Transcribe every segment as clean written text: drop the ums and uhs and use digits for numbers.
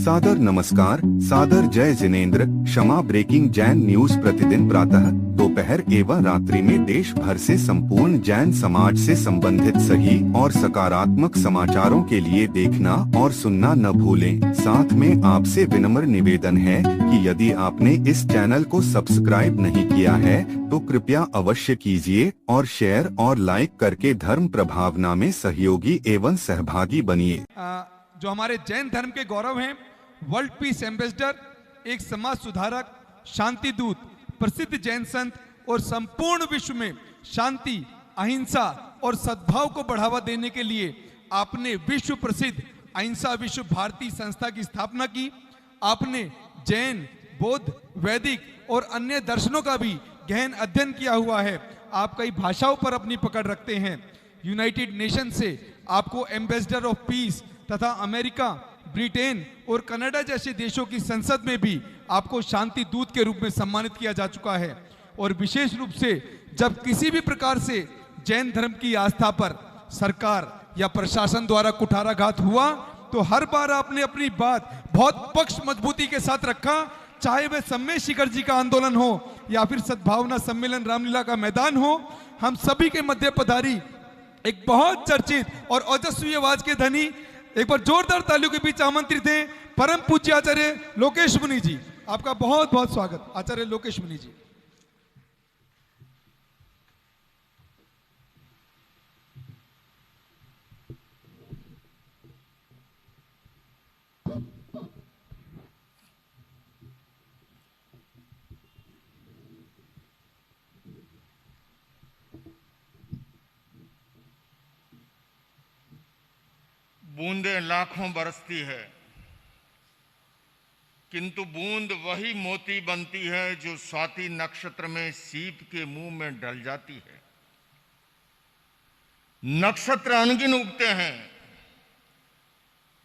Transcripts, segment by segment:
सादर नमस्कार, सादर जय जिनेंद्र। क्षमा ब्रेकिंग जैन न्यूज प्रतिदिन प्रातः, दोपहर एवं रात्रि में देश भर से संपूर्ण जैन समाज से संबंधित सही और सकारात्मक समाचारों के लिए देखना और सुनना न भूलें। साथ में आपसे विनम्र निवेदन है कि यदि आपने इस चैनल को सब्सक्राइब नहीं किया है तो कृपया अवश्य कीजिए और शेयर और लाइक करके धर्म प्रभावना में सहयोगी एवं सहभागी बनिए। जो हमारे जैन धर्म के गौरव हैं, वर्ल्ड पीस एम्बेसडर, एक समाज सुधारक, शांति दूत, प्रसिद्ध जैन संत और संपूर्ण विश्व में शांति, अहिंसा और सद्भाव को बढ़ावा देने के लिए आपने विश्व प्रसिद्ध अहिंसा विश्व भारती संस्था की स्थापना की। आपने जैन, बौद्ध, वैदिक और अन्य दर्शनों का भी गहन अध्ययन किया हुआ है। आप कई भाषाओं पर अपनी पकड़ रखते हैं। यूनाइटेड नेशन से आपको एम्बेसडर ऑफ पीस तथा अमेरिका, ब्रिटेन और कनाडा जैसे देशों की संसद में भी आपको शांति दूत के रूप में सम्मानित किया जा चुका है। और विशेष रूप से जब किसी भी प्रकार से जैन धर्म की आस्था पर सरकार या प्रशासन द्वारा कुठाराघात हुआ तो हर बार आपने अपनी बात बहुत पक्ष मजबूती के साथ रखा, चाहे वह सम्मेद शिखर जी का आंदोलन हो या फिर सद्भावना सम्मेलन रामलीला का मैदान हो। हम सभी के मध्य पधारी एक बहुत चर्चित और ओजस्वी आवाज के धनी, एक बार जोरदार तालियों के बीच आमंत्रित हैं परम पूज्य आचार्य लोकेश मुनि जी। आपका बहुत बहुत स्वागत आचार्य लोकेश मुनि जी। बूंदें लाखों बरसती है, किंतु बूंद वही मोती बनती है जो स्वाति नक्षत्र में सीप के मुंह में ढल जाती है। नक्षत्र अनगिन उगते हैं,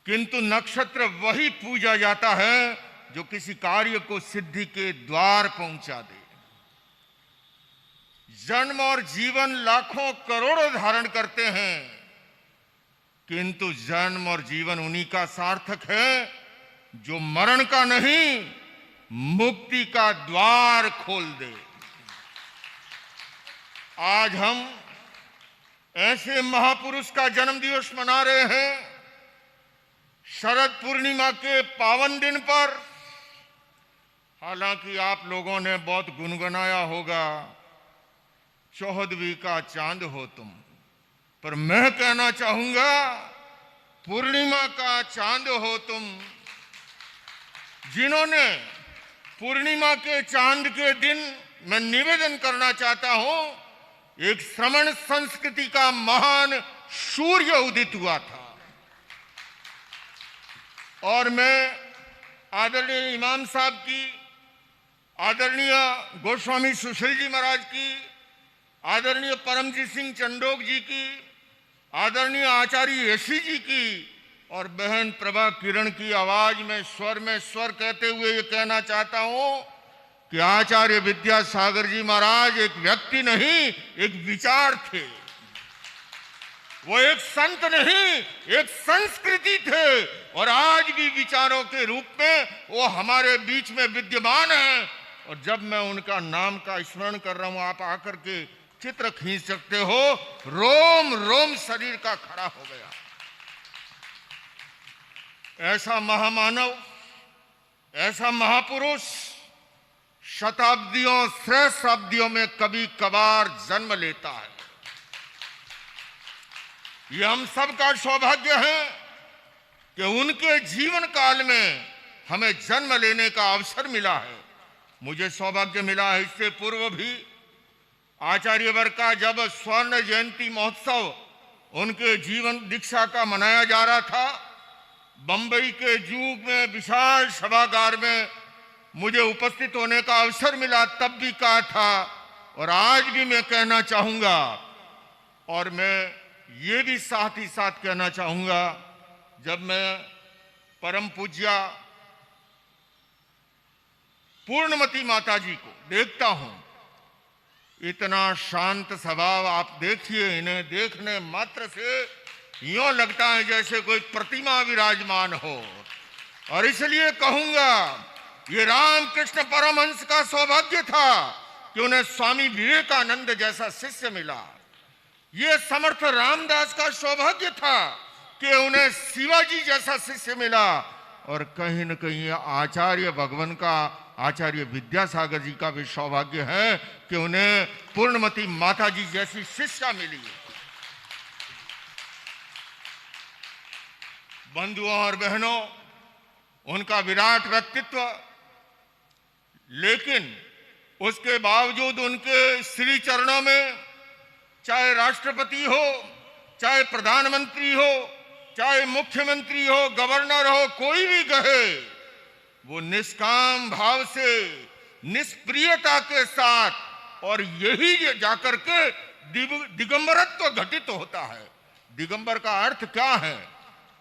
किंतु नक्षत्र वही पूजा जाता है जो किसी कार्य को सिद्धि के द्वार पहुंचा दे। जन्म और जीवन लाखों करोड़ों धारण करते हैं, किंतु जन्म और जीवन उन्हीं का सार्थक है जो मरण का नहीं, मुक्ति का द्वार खोल दे। आज हम ऐसे महापुरुष का जन्म दिवस मना रहे हैं। शरद पूर्णिमा के पावन दिन पर, हालांकि आप लोगों ने बहुत गुनगुनाया होगा, चौदहवीं का चांद हो तुम, पर मैं कहना चाहूंगा पूर्णिमा का चांद हो तुम। जिन्होंने पूर्णिमा के चांद के दिन, मैं निवेदन करना चाहता हूं, एक श्रमण संस्कृति का महान सूर्य उदित हुआ था। और मैं आदरणीय इमाम साहब की, आदरणीय गोस्वामी सुशील जी महाराज की, आदरणीय परमजीत सिंह चंडोक जी की, आदरणीय आचार्य यशी जी की और बहन प्रभा किरण की आवाज में स्वर कहते हुए ये कहना चाहता हूं कि आचार्य विद्यासागर जी महाराज एक व्यक्ति नहीं, एक विचार थे। वो एक संत नहीं, एक संस्कृति थे और आज भी विचारों के रूप में वो हमारे बीच में विद्यमान है। और जब मैं उनका नाम का स्मरण कर रहा हूं, आप आकर के चित्र खींच सकते हो, रोम रोम शरीर का खड़ा हो गया। ऐसा महामानव, ऐसा महापुरुष शताब्दियों, सहस्राब्दियों में कभी कभार जन्म लेता है। यह हम सबका सौभाग्य है कि उनके जीवन काल में हमें जन्म लेने का अवसर मिला है। मुझे सौभाग्य मिला है इससे पूर्व भी आचार्य वर्ग का जब स्वर्ण जयंती महोत्सव उनके जीवन दीक्षा का मनाया जा रहा था, बंबई के जूग में विशाल सभागार में मुझे उपस्थित होने का अवसर मिला। तब भी कहा था और आज भी मैं कहना चाहूंगा, और मैं ये भी साथ ही साथ कहना चाहूंगा, जब मैं परम पूज्या पूर्णमती माता जी को देखता हूं, इतना शांत स्वभाव, आप देखिए, इन्हें देखने मात्र से यूं लगता है जैसे कोई प्रतिमा विराजमान हो। और इसलिए कहूंगा, ये रामकृष्ण परमहंस का सौभाग्य था कि उन्हें स्वामी विवेकानंद जैसा शिष्य मिला। ये समर्थ रामदास का सौभाग्य था कि उन्हें शिवाजी जैसा शिष्य मिला। और कहीं न कहीं आचार्य भगवान का, आचार्य विद्यासागर जी का भी सौभाग्य है कि उन्हें पूर्णमती माता जी जैसी शिष्या मिली। बंधुओं और बहनों, उनका विराट व्यक्तित्व, लेकिन उसके बावजूद उनके श्री चरणों में चाहे राष्ट्रपति हो, चाहे प्रधानमंत्री हो, चाहे मुख्यमंत्री हो, गवर्नर हो, कोई भी कहे, वो निष्काम भाव से, निष्प्रियता के साथ, और यही जाकर के दिगंबरत्व घटित होता है। दिगंबर का अर्थ क्या है?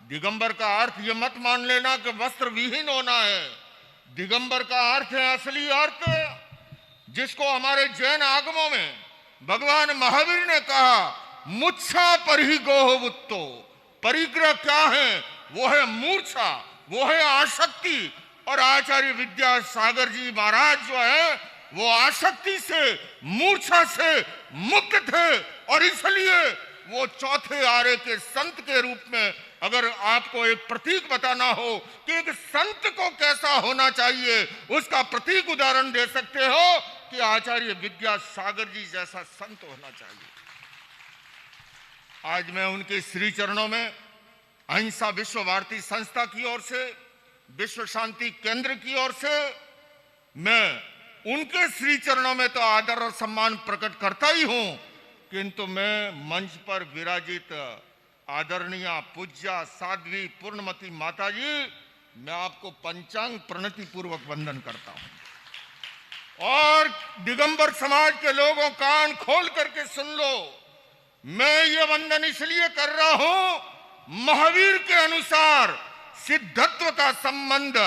दिगंबर का अर्थ ये मत मान लेना कि वस्त्र विहीन होना है। दिगंबर का अर्थ है, असली अर्थ जिसको हमारे जैन आगमों में भगवान महावीर ने कहा, मुच्छा परिहि गोहवुत्तो। परिग्रह क्या है? वो है मूर्छा, वो है आसक्ति। और आचार्य विद्यासागर जी महाराज जो है वो आसक्ति से, मूर्छा से मुक्त थे। और इसलिए वो चौथे आरे के संत के रूप में, अगर आपको एक प्रतीक बताना हो कि एक संत को कैसा होना चाहिए, उसका प्रतीक उदाहरण दे सकते हो कि आचार्य विद्यासागर जी जैसा संत होना चाहिए। आज मैं उनके श्री चरणों में अहिंसा विश्व भारती संस्था की ओर से, विश्व शांति केंद्र की ओर से, मैं उनके श्री चरणों में तो आदर और सम्मान प्रकट करता ही हूं, किंतु मैं मंच पर विराजित आदरणीय पूज्या साध्वी पूर्णमती माता जी, मैं आपको पंचांग प्रणति पूर्वक वंदन करता हूं। और दिगंबर समाज के लोगों, कान खोल करके सुन लो, मैं ये वंदन इसलिए कर रहा हूं, महावीर के अनुसार सिद्धत्व का संबंध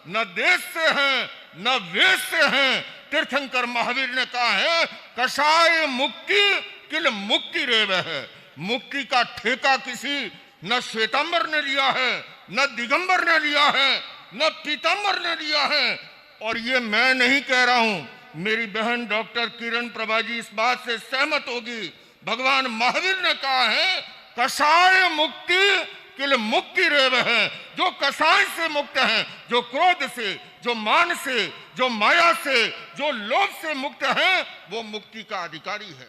न देश से है न वेश से है। तीर्थंकर महावीर ने कहा है, कषाय मुक्ति किल मुक्ति रेव है। मुक्ति का ठेका किसी न श्वेतांबर ने लिया है, न दिगंबर ने लिया है, न पीतांबर ने लिया है। और ये मैं नहीं कह रहा हूं, मेरी बहन डॉक्टर किरण प्रभा जी इस बात से सहमत होगी। भगवान महावीर ने कहा है, कषाय मुक्ति किल मुक्ति रेव है। जो कषाय से मुक्त है, जो क्रोध से, जो मान से, जो माया से, जो लोभ से मुक्त है, वो मुक्ति का अधिकारी है।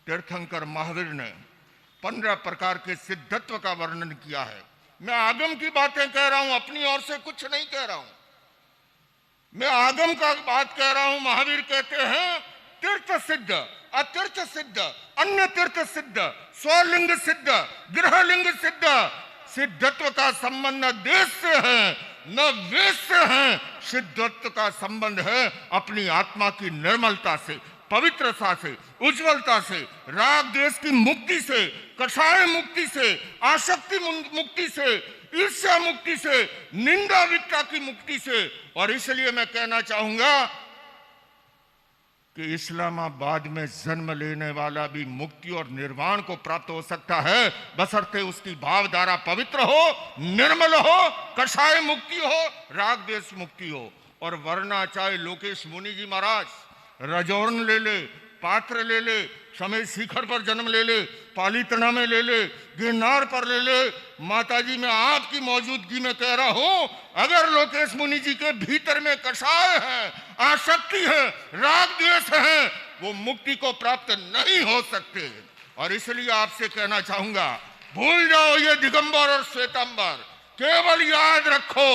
तीर्थंकर महावीर ने 15 प्रकार के सिद्धत्व का वर्णन किया है। मैं आगम की बातें कह रहा हूं, अपनी ओर से कुछ नहीं कह रहा हूं, मैं आगम का बात कह रहा हूं। महावीर कहते हैं, तीर्थ सिद्ध, अतीर्थ सिद्ध, अन्य तीर्थ सिद्ध, स्वलिंग सिद्ध, गृहलिंग सिद्ध। सिद्धत्व का संबंध न देश से है न वेश से है। सिद्धत्व का संबंध है अपनी आत्मा की निर्मलता से, पवित्रता से, उज्जवलता से, राग द्वेष की मुक्ति से, कषाय मुक्ति से, आसक्ति मुक्ति से, ईर्ष्या मुक्ति से, निंदा विकटा की मुक्ति से। और इसलिए मैं कहना चाहूंगा कि इस्लामाबाद में जन्म लेने वाला भी मुक्ति और निर्वाण को प्राप्त हो सकता है, बशर्ते उसकी भावधारा पवित्र हो, निर्मल हो, कषाय मुक्ति हो, राग द्वेष मुक्ति हो। और वरना चाहे लोकेश मुनि जी महाराज रजौरन ले ले, पात्र ले ले, समय शिखर पर जन्म ले ले, पालीतना में ले ले, गिरनार पर ले ले, माताजी मैं आपकी मौजूदगी में कह रहा हूं, अगर लोकेश मुनि जी के भीतर में कषाय है, आसक्ति है, राग द्वेष है, वो मुक्ति को प्राप्त नहीं हो सकते। और इसलिए आपसे कहना चाहूंगा, भूल जाओ ये दिगंबर और श्वेतांबर, केवल याद रखो,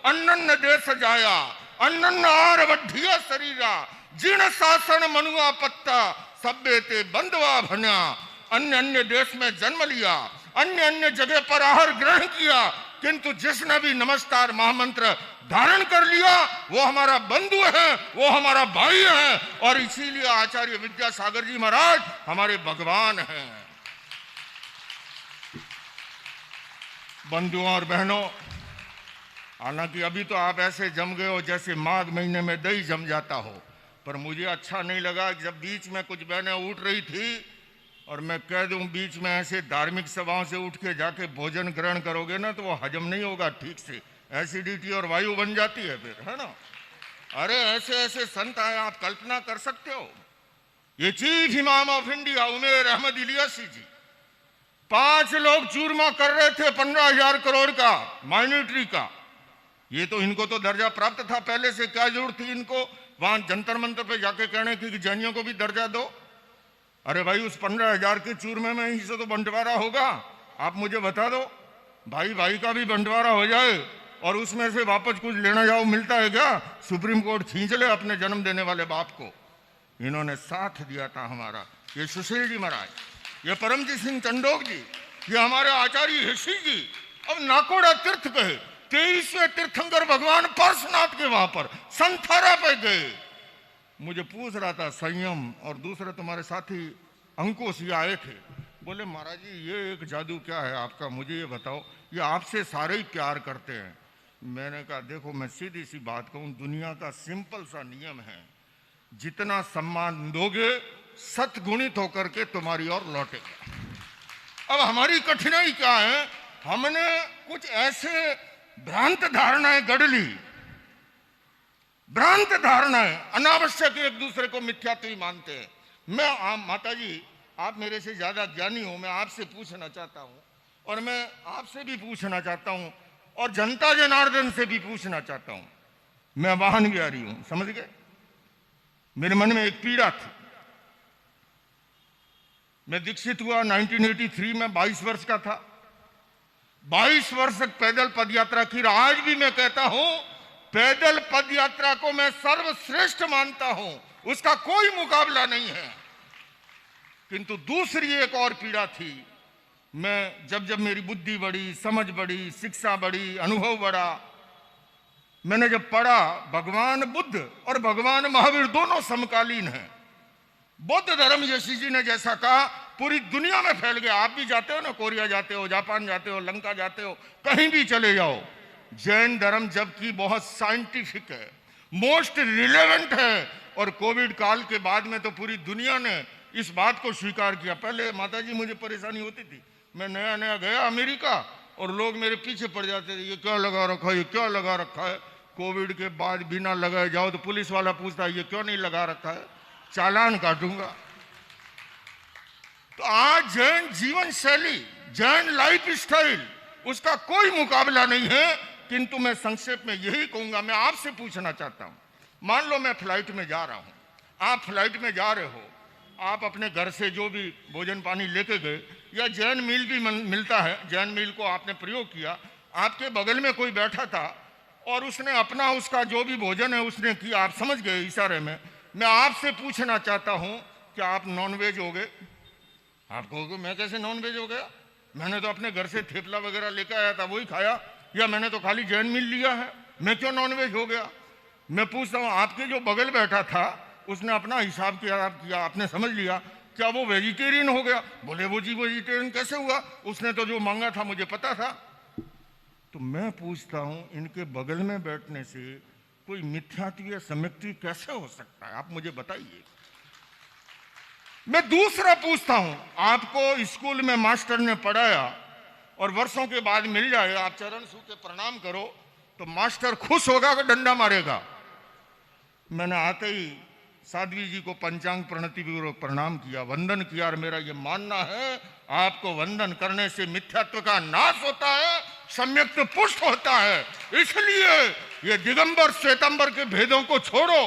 अन्नन्न देश जाया, अन्नन्न आर वढ़िया शरीरा, जीर्ण शासन मनुआ पत्ता, सभ्य ते बंधवा भन्या। अन्य अन्य देश में जन्म लिया, अन्य अन्य जगह पर आहार ग्रहण किया, किंतु जिसने भी नमस्कार महामंत्र धारण कर लिया वो हमारा बंधु है, वो हमारा भाई है। और इसीलिए आचार्य विद्यासागर जी महाराज हमारे भगवान हैं। बंधुओं और बहनों, हालांकि अभी तो आप ऐसे जम गए हो जैसे माघ महीने में दही जम जाता हो, पर मुझे अच्छा नहीं लगा जब बीच में कुछ बहनें उठ रही थी और मैं कह दूं बीच में ऐसे धार्मिक सभाओं से उठ के जाके भोजन ग्रहण करोगे ना तो वो हजम नहीं होगा ठीक से। एसिडिटी और वायु बन जाती है फिर, है ना। अरे ऐसे ऐसे संत आए, आप कल्पना कर सकते हो। ये चीफ इमाम ऑफ इंडिया उमेर अहमद इलियासी जी, 5 लोग चूरमा कर रहे थे 15,000 करोड़ का माइनॉरिटी का। ये तो इनको तो दर्जा प्राप्त था पहले से, क्या जरूरत थी इनको वहां जंतर मंतर पे जाके कहने की कि जैनियों को भी दर्जा दो। अरे भाई उस 15,000 के चूरमे में ही से तो बंटवारा होगा। आप मुझे बता दो, भाई भाई का भी बंटवारा हो जाए और उसमें से वापस कुछ लेना जाओ मिलता है क्या? सुप्रीम कोर्ट खींच ले अपने जन्म देने वाले बाप को। इन्होंने साथ दिया था हमारा, ये सुशील जी महाराज, ये परमजीत सिंह चंडोक जी, ये हमारे आचार्य ऋषि जी। अब नाकोड़ा तीर्थ गए, 23वें तीर्थंकर भगवान पार्श्वनाथ के वहां पर संथारा पे गए। मुझे पूछ रहा था संयम और दूसरे तुम्हारे साथी अंकुश ये आए थे, बोले महाराज जी ये एक जादू क्या है आपका, मुझे ये बताओ, ये आपसे सारे ही प्यार करते हैं। मैंने कहा देखो मैं सीधी सी बात कहूं, दुनिया का सिंपल सा नियम है, जितना सम्मान दोगे सतगुणित होकर के तुम्हारी ओर लौटेगा। अब हमारी कठिनाई क्या है, हमने कुछ ऐसे भ्रांत धारणाएं गढ़ ली, भ्रांत धारणाएं, अनावश्यक एक दूसरे को मिथ्यात्व मानते हैं। मैं माता जी आप मेरे से ज्यादा ज्ञानी हो, मैं आपसे पूछना चाहता हूं और मैं आपसे भी पूछना चाहता हूं और जनता जनार्दन से भी पूछना चाहता हूं। मैं वाहन विहारी हूं, समझ गए। मेरे मन में एक पीड़ा थी। मैं दीक्षित हुआ 1983 में, 22 वर्ष का था। 22 वर्ष तक पैदल पदयात्रा की। आज भी मैं कहता हूं पैदल पदयात्रा को मैं सर्वश्रेष्ठ मानता हूं, उसका कोई मुकाबला नहीं है। किंतु दूसरी एक और पीड़ा थी। मैं जब मेरी बुद्धि बढ़ी, समझ बढ़ी, शिक्षा बढ़ी, अनुभव बढ़ा, मैंने जब पढ़ा भगवान बुद्ध और भगवान महावीर दोनों समकालीन हैं। बौद्ध धर्म यशी जी ने जैसा कहा पूरी दुनिया में फैल गया। आप भी जाते हो ना, कोरिया जाते हो, जापान जाते हो, लंका जाते हो, कहीं भी चले जाओ। जैन धर्म जबकि बहुत साइंटिफिक है, मोस्ट रिलेवेंट है, और कोविड काल के बाद में तो पूरी दुनिया ने इस बात को स्वीकार किया। पहले माताजी मुझे परेशानी होती थी, मैं नया नया गया अमेरिका और लोग मेरे पीछे पड़ जाते थे, ये क्या लगा रखा है, ये क्या लगा रखा है। कोविड के बाद बिना लगाए जाओ तो पुलिस वाला पूछता है ये क्यों नहीं लगा रखा है, चालान काटूंगा। तो आज जैन जीवन शैली, जैन लाइफ स्टाइल, उसका कोई मुकाबला नहीं है। किंतु मैं संक्षेप में यही कहूंगा, मैं आपसे पूछना चाहता हूं, मान लो मैं फ्लाइट में जा रहा हूं, आप फ्लाइट में जा रहे हो, आप अपने घर से जो भी भोजन पानी लेके गए, या जैन मील भी मिलता है, जैन मील को आपने प्रयोग किया, आपके बगल में कोई बैठा था और उसने अपना उसका जो भी भोजन है उसने किया, आप समझ गए इशारे में। मैं आपसे पूछना चाहता हूं कि आप नॉनवेज हो गए? आप कहोगे मैं कैसे नॉनवेज हो गया, मैंने तो अपने घर से थेपला वगैरह लेकर आया था वही खाया, या मैंने तो खाली जैन मील लिया है, मैं क्यों नॉनवेज हो गया? मैं पूछता हूँ आपके जो बगल बैठा था उसने अपना हिसाब किया, आपने समझ लिया, क्या वो वेजिटेरियन हो गया? बोले वो जी वेजिटेरियन कैसे हुआ, उसने तो जो मांगा था मुझे पता था। तो मैं पूछता हूं इनके बगल में बैठने से कोई मिथ्यात्व या सम्यक्ति कैसे हो सकता है, आप मुझे बताइए। मैं दूसरा पूछता हूं, आपको स्कूल में मास्टर ने पढ़ाया और वर्षों के बाद मिल जाए, आप चरण छू के प्रणाम करो तो मास्टर खुश होगा कि डंडा मारेगा? मैंने आते ही साध्वी जी को पंचांग प्रणति पूर्वक प्रणाम किया, वंदन किया, और मेरा ये मानना है आपको वंदन करने से मिथ्यात्व का नाश होता है, सम्यक्त पुष्ट होता है। इसलिए ये दिगंबर श्वेतंबर के भेदों को छोड़ो।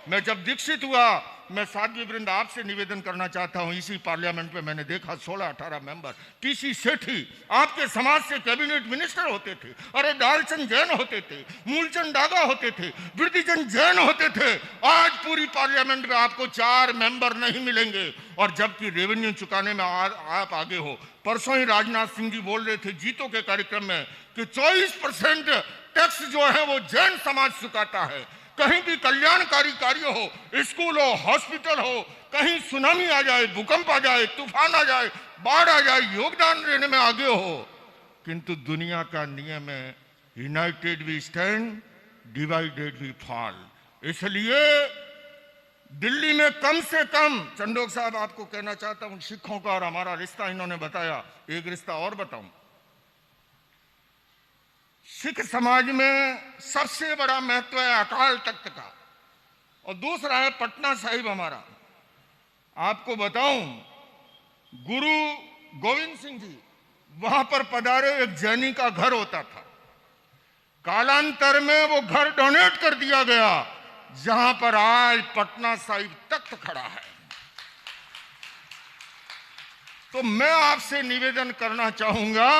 मैं जब दीक्षित हुआ, मैं साध्वी वृंद आपसे निवेदन करना चाहता हूं, इसी पार्लियामेंट में मैंने देखा 16-18 मेंबर, टीसी सेठी आपके समाज से कैबिनेट मिनिस्टर होते थे, अरे डालचंद जैन होते थे, मूलचंद डागा होते थे, वृद्धिचंद जैन होते थे। आज पूरी पार्लियामेंट में आपको 4 मेंबर नहीं मिलेंगे, और जबकि रेवेन्यू चुकाने में आप आगे हो। परसों ही राजनाथ सिंह जी बोल रहे थे जीतो के कार्यक्रम में कि 24% टैक्स जो है वो जैन समाज चुकाता है। कहीं भी कल्याणकारी कार्य हो, स्कूल हो, हॉस्पिटल हो, कहीं सुनामी आ जाए, भूकंप आ जाए, तूफान आ जाए, बाढ़ आ जाए, योगदान देने में आगे हो। किंतु दुनिया का नियम है united we stand, divided we fall. इसलिए दिल्ली में कम से कम, चंडोक साहब आपको कहना चाहता हूं, सिखों का और हमारा रिश्ता इन्होंने बताया, एक रिश्ता और बताऊं। सिख समाज में सबसे बड़ा महत्व है अकाल तख्त का, और दूसरा है पटना साहिब हमारा। आपको बताऊं, गुरु गोविंद सिंह जी वहां पर पधारे, एक जैनी का घर होता था। कालांतर में वो घर डोनेट कर दिया गया, जहां पर आज पटना साहिब तख्त खड़ा है। तो मैं आपसे निवेदन करना चाहूंगा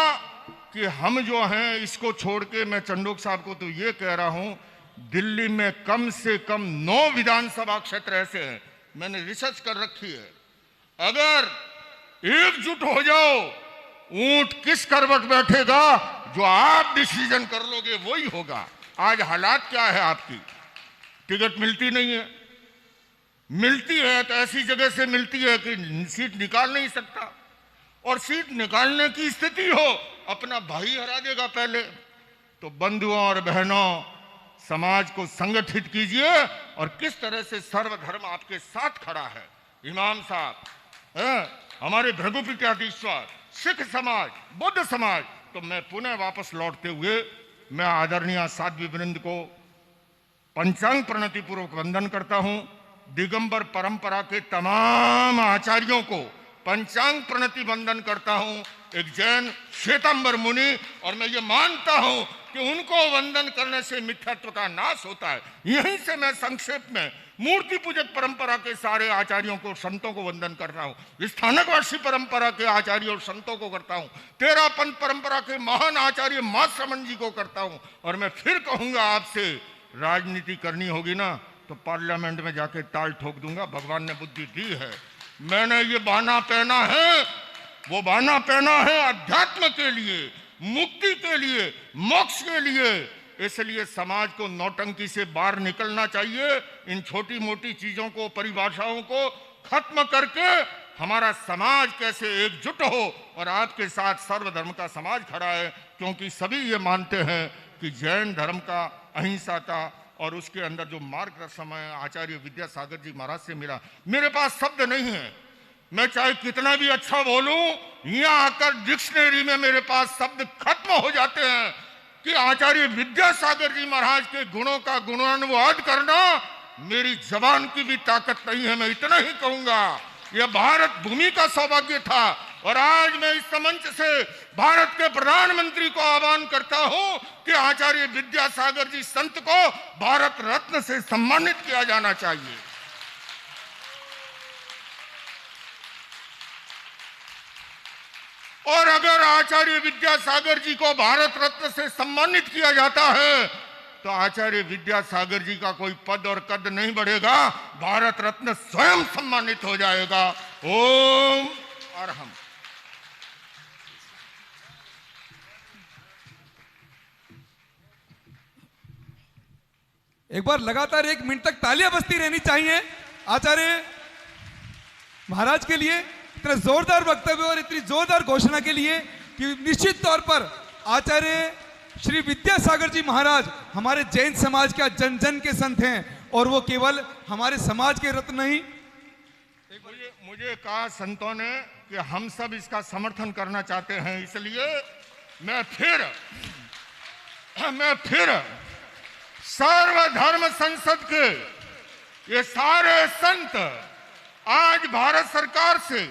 कि हम जो हैं इसको छोड़ के, मैं चंडोक साहब को तो ये कह रहा हूं, दिल्ली में कम से कम 9 विधानसभा क्षेत्र ऐसे हैं, मैंने रिसर्च कर रखी है। अगर एकजुट हो जाओ, ऊंट किस करवट बैठेगा, जो आप डिसीजन कर लोगे वही होगा। आज हालात क्या है आपकी, टिकट मिलती नहीं है, मिलती है तो ऐसी जगह से मिलती है कि सीट निकाल नहीं सकता, और सीट निकालने की स्थिति हो अपना भाई हरा देगा पहले। तो बंधुओं और बहनों, समाज को संगठित कीजिए, और किस तरह से सर्वधर्म आपके साथ खड़ा है। इमाम साहब, हमारे भृगुपीठाधीश्वर, सिख समाज, बौद्ध समाज। तो मैं पुनः वापस लौटते हुए मैं आदरणीय साध्वी वृंद को पंचांग प्रणति पूर्वक वंदन करता हूं। दिगंबर परंपरा के तमाम आचार्यों को पंचांग प्रणति वंदन करता हूं, एक जैन श्वेतांबर मुनि, और मैं ये मानता हूं कि उनको वंदन करने से मिथ्यात्व का नाश होता है। यहीं से मैं संक्षेप में मूर्ति पूजक परंपरा के सारे आचार्यों को, संतों को वंदन कर रहा हूं। स्थानकवासी परंपरा के आचार्यों और संतों को करता हूं। तेरा पंथ परंपरा के महान आचार्य मां श्रमण जी को करता हूं। और मैं फिर कहूंगा आपसे, राजनीति करनी होगी ना तो पार्लियामेंट में जाके ताल ठोक दूंगा, भगवान ने बुद्धि दी है। मैंने ये बहाना पहना है, वो बहाना पहना है अध्यात्म के लिए, मुक्ति के लिए, मोक्ष के लिए। इसलिए समाज को नौटंकी से बाहर निकलना चाहिए। इन छोटी मोटी चीजों को, परिभाषाओं को खत्म करके हमारा समाज कैसे एकजुट हो, और आपके साथ सर्वधर्म का समाज खड़ा है। क्योंकि सभी ये मानते हैं कि जैन धर्म का, अहिंसा का, और उसके अंदर जो मार्गदर्शन है आचार्य विद्यासागर जी महाराज से मिला। मेरे पास शब्द नहीं है, मैं चाहे कितना भी अच्छा बोलूं, यहां आकर डिक्शनरी में मेरे पास शब्द खत्म हो जाते हैं कि आचार्य विद्यासागर जी महाराज के गुणों का गुणानुवाद करना मेरी जबान की भी ताकत नहीं है। मैं इतना ही कहूंगा, यह भारत भूमि का सौभाग्य था। और आज मैं इस मंच से भारत के प्रधानमंत्री को आह्वान करता हूं कि आचार्य विद्यासागर जी संत को भारत रत्न से सम्मानित किया जाना चाहिए। और अगर आचार्य विद्यासागर जी को भारत रत्न से सम्मानित किया जाता है तो आचार्य विद्यासागर जी का कोई पद और कद नहीं बढ़ेगा, भारत रत्न स्वयं सम्मानित हो जाएगा। ओम अरहम। एक बार लगातार 1 मिनट तक तालियां बजती रहनी चाहिए आचार्य महाराज के लिए, इतना जोरदार वक्तव्य और इतनी जोरदार घोषणा के लिए कि निश्चित तौर पर आचार्य श्री विद्यासागर जी महाराज हमारे जैन समाज का जन जन के संत हैं, और वो केवल हमारे समाज के रत्न नहीं। मुझे कहा संतों ने कि हम सब इसका समर्थन करना चाहते हैं, इसलिए मैं फिर सर्वधर्म संसद के ये सारे संत आज भारत सरकार से,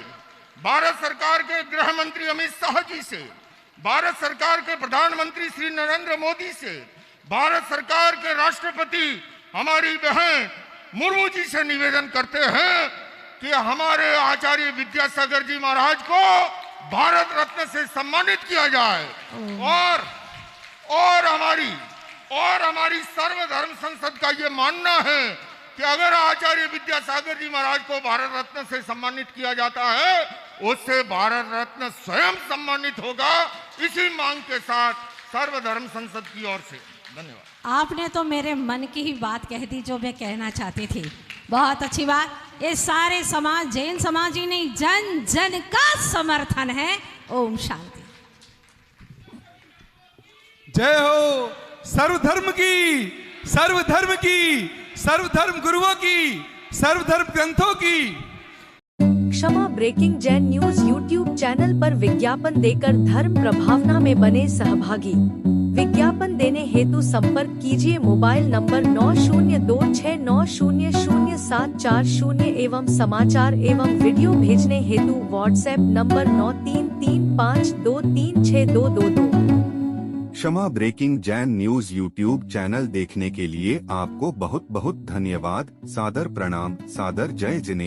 भारत सरकार के गृह मंत्री अमित शाह जी से, भारत सरकार के प्रधानमंत्री श्री नरेंद्र मोदी से, भारत सरकार के राष्ट्रपति हमारी बहन मुर्मू जी से निवेदन करते हैं कि हमारे आचार्य विद्यासागर जी महाराज को भारत रत्न से सम्मानित किया जाए। और हमारी सर्वधर्म संसद का ये मानना है कि अगर आचार्य विद्यासागर जी महाराज को भारत रत्न से सम्मानित किया जाता है, उससे भारत रत्न स्वयं सम्मानित होगा। इसी मांग के साथ सर्वधर्म संसद की ओर से धन्यवाद। आपने तो मेरे मन की ही बात कह दी जो मैं कहना चाहती थी। बहुत अच्छी बात। ये सारे समाज, जैन समाज ही नहीं, जन जन का समर्थन है। ओम शांति। जय हो सर्वधर्म की, सर्वधर्म की, सर्वधर्म गुरुओं की, सर्वधर्म ग्रंथों की। Kshama breaking Jain news YouTube channel पर विज्ञापन देकर धर्म प्रभावना में बने सहभागी। विज्ञापन देने हेतु संपर्क कीजिए मोबाइल नंबर 9026900740 एवं समाचार एवं वीडियो भेजने हेतु WhatsApp number 9335236222। Kshama breaking Jain news YouTube channel देखने के लिए आपको बहुत बहुत धन्यवाद। सादर प्रणाम, सादर जय जिनेंद्र।